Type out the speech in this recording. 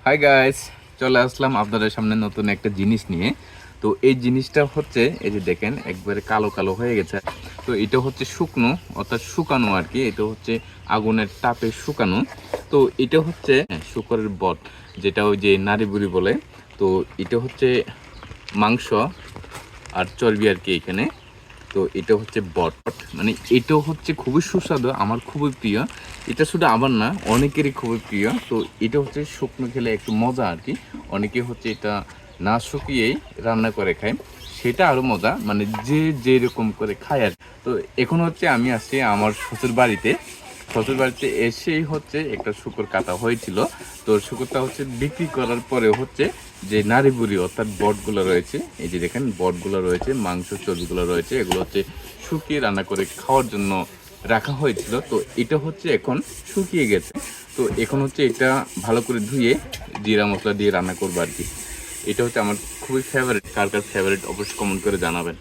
Hi guys, চলে আসলাম আপনাদের সামনে নতুন একটা জিনিস নিয়ে। তো এই জিনিসটা হচ্ছে, এই যে দেখেন একবারে কালো কালো হয়ে গেছে। তো এটা হচ্ছে শুকনো, অর্থাৎ শুকানো আর কি। এটা হচ্ছে আগুনের তাপে শুকানো। তো এটা হচ্ছে শুকরের বট, যেটা ওই যে নাড়ি বুড়ি বলে। তো এটা হচ্ছে মাংস আর চর্বি আর কি এখানে। তো এটা হচ্ছে বট, মানে এটাও হচ্ছে খুবই সুস্বাদু, আমার খুবই প্রিয়। এটা শুধু আমার না, অনেকেরই খুবই প্রিয়। তো এটা হচ্ছে শুকনো খেলে একটু মজা আর কি। অনেকে হচ্ছে এটা না শুকিয়েই রান্না করে খায়, সেটা আরও মজা, মানে যে যেরকম করে খায় আর কি। তো এখন হচ্ছে আমি আসছি আমার শ্বশুর বাড়িতে। শ্বশুর বাড়িতে এসেই হচ্ছে একটা শুকর কাটা হয়েছিল। তো শুকরটা হচ্ছে বিক্রি করার পরে হচ্ছে যে নাড়ি বুড়ি অর্থাৎ বটগুলো রয়েছে, এই যে দেখেন বটগুলো রয়েছে, মাংস চর্বিগুলো রয়েছে, এগুলো হচ্ছে শুকিয়ে রান্না করে খাওয়ার জন্য রাখা হয়েছিল। তো এটা হচ্ছে এখন শুকিয়ে গেছে। তো এখন হচ্ছে এটা ভালো করে ধুয়ে জিরা মশলা দিয়ে রান্না করবো আর কি। এটা হচ্ছে আমার খুবই ফেভারিট। কার কার ফেভারিট অবশ্যই কমেন্ট করে জানাবেন।